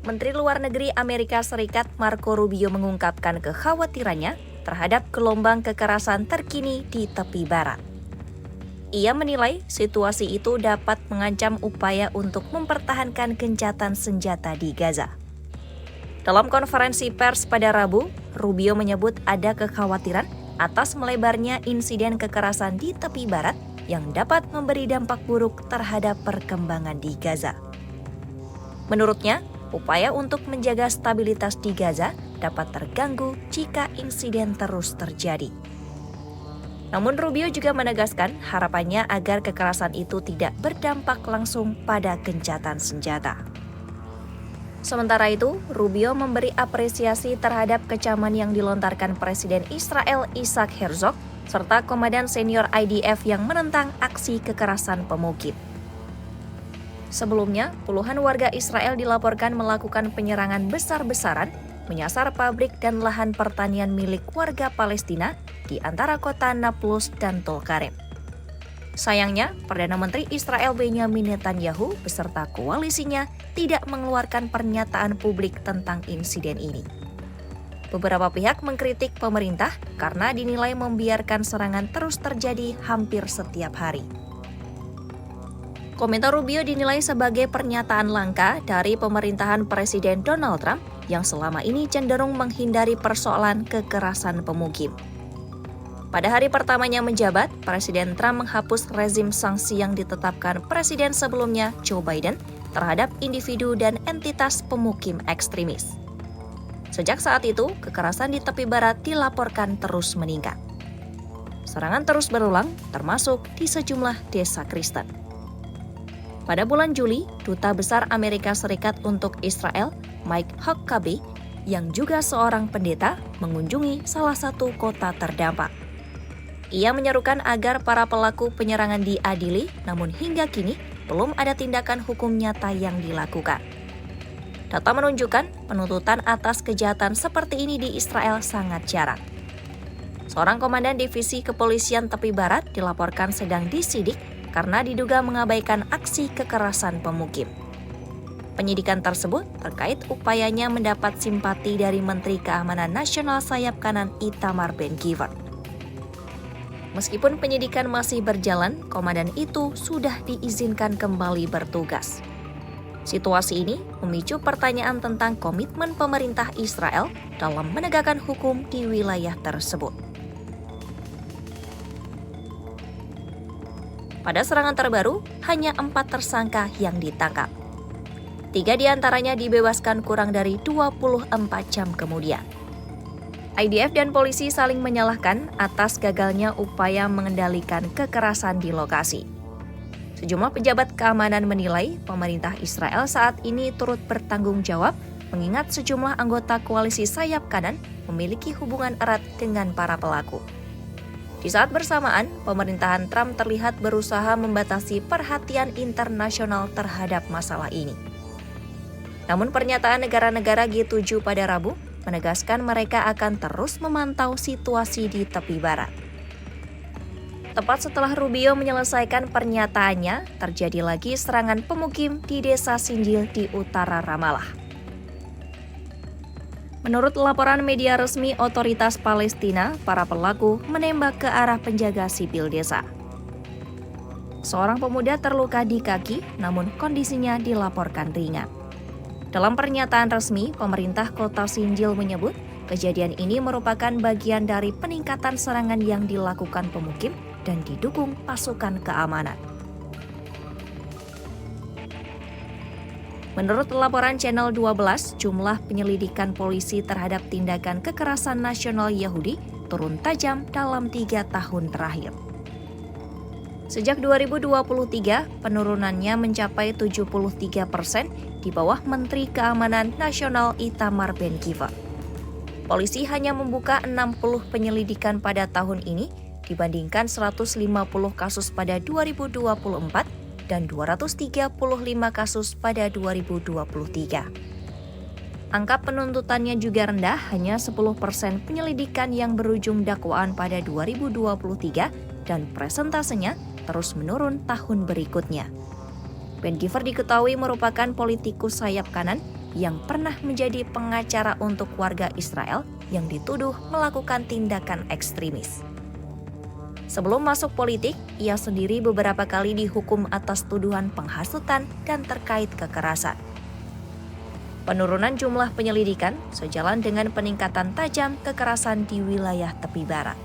Menteri Luar Negeri Amerika Serikat Marco Rubio mengungkapkan kekhawatirannya terhadap gelombang kekerasan terkini di tepi barat. Ia menilai situasi itu dapat mengancam upaya untuk mempertahankan gencatan senjata di Gaza. Dalam konferensi pers pada Rabu, Rubio menyebut ada kekhawatiran atas melebarnya insiden kekerasan di tepi barat yang dapat memberi dampak buruk terhadap perkembangan di Gaza. Menurutnya, upaya untuk menjaga stabilitas di Gaza dapat terganggu jika insiden terus terjadi. Namun Rubio juga menegaskan harapannya agar kekerasan itu tidak berdampak langsung pada gencatan senjata. Sementara itu, Rubio memberi apresiasi terhadap kecaman yang dilontarkan Presiden Israel Isaac Herzog serta Komandan Senior IDF yang menentang aksi kekerasan pemukim. Sebelumnya, puluhan warga Israel dilaporkan melakukan penyerangan besar-besaran menyasar pabrik dan lahan pertanian milik warga Palestina di antara kota Nablus dan Tulkarem. Sayangnya, Perdana Menteri Israel Benyamin Netanyahu beserta koalisinya tidak mengeluarkan pernyataan publik tentang insiden ini. Beberapa pihak mengkritik pemerintah karena dinilai membiarkan serangan terus terjadi hampir setiap hari. Komentar Rubio dinilai sebagai pernyataan langka dari pemerintahan Presiden Donald Trump yang selama ini cenderung menghindari persoalan kekerasan pemukim. Pada hari pertamanya menjabat, Presiden Trump menghapus rezim sanksi yang ditetapkan Presiden sebelumnya, Joe Biden, terhadap individu dan entitas pemukim ekstremis. Sejak saat itu, kekerasan di tepi barat dilaporkan terus meningkat. Serangan terus berulang, termasuk di sejumlah desa Kristen. Pada bulan Juli, Duta Besar Amerika Serikat untuk Israel, Mike Huckabee, yang juga seorang pendeta, mengunjungi salah satu kota terdampak. Ia menyerukan agar para pelaku penyerangan diadili, namun hingga kini belum ada tindakan hukum nyata yang dilakukan. Data menunjukkan penuntutan atas kejahatan seperti ini di Israel sangat jarang. Seorang komandan divisi kepolisian tepi barat dilaporkan sedang disidik karena diduga mengabaikan aksi kekerasan pemukim. Penyidikan tersebut terkait upayanya mendapat simpati dari Menteri Keamanan Nasional sayap kanan Itamar Ben-Gvir. Meskipun penyidikan masih berjalan, komandan itu sudah diizinkan kembali bertugas. Situasi ini memicu pertanyaan tentang komitmen pemerintah Israel dalam menegakkan hukum di wilayah tersebut. Pada serangan terbaru, hanya 4 tersangka yang ditangkap. 3 diantaranya dibebaskan kurang dari 24 jam kemudian. IDF dan polisi saling menyalahkan atas gagalnya upaya mengendalikan kekerasan di lokasi. Sejumlah pejabat keamanan menilai pemerintah Israel saat ini turut bertanggung jawab mengingat sejumlah anggota koalisi sayap kanan memiliki hubungan erat dengan para pelaku. Di saat bersamaan, pemerintahan Trump terlihat berusaha membatasi perhatian internasional terhadap masalah ini. Namun pernyataan negara-negara G7 pada Rabu menegaskan mereka akan terus memantau situasi di tepi barat. Tepat setelah Rubio menyelesaikan pernyataannya, terjadi lagi serangan pemukim di desa Sinjil di utara Ramallah. Menurut laporan media resmi otoritas Palestina, para pelaku menembak ke arah penjaga sipil desa. Seorang pemuda terluka di kaki, namun kondisinya dilaporkan ringan. Dalam pernyataan resmi, pemerintah kota Sinjil menyebut kejadian ini merupakan bagian dari peningkatan serangan yang dilakukan pemukim dan didukung pasukan keamanan. Menurut laporan Channel 12, jumlah penyelidikan polisi terhadap tindakan kekerasan nasional Yahudi turun tajam dalam 3 tahun terakhir. Sejak 2023, penurunannya mencapai 73% di bawah Menteri Keamanan Nasional Itamar Ben-Gvir. Polisi hanya membuka 60 penyelidikan pada tahun ini dibandingkan 150 kasus pada 2024 dan 235 kasus pada 2023. Angka penuntutannya juga rendah, hanya 10% penyelidikan yang berujung dakwaan pada 2023 dan presentasenya terus menurun tahun berikutnya. Ben-Gvir diketahui merupakan politikus sayap kanan yang pernah menjadi pengacara untuk warga Israel yang dituduh melakukan tindakan ekstremis. Sebelum masuk politik, ia sendiri beberapa kali dihukum atas tuduhan penghasutan dan terkait kekerasan. Penurunan jumlah penyelidikan sejalan dengan peningkatan tajam kekerasan di wilayah tepi barat.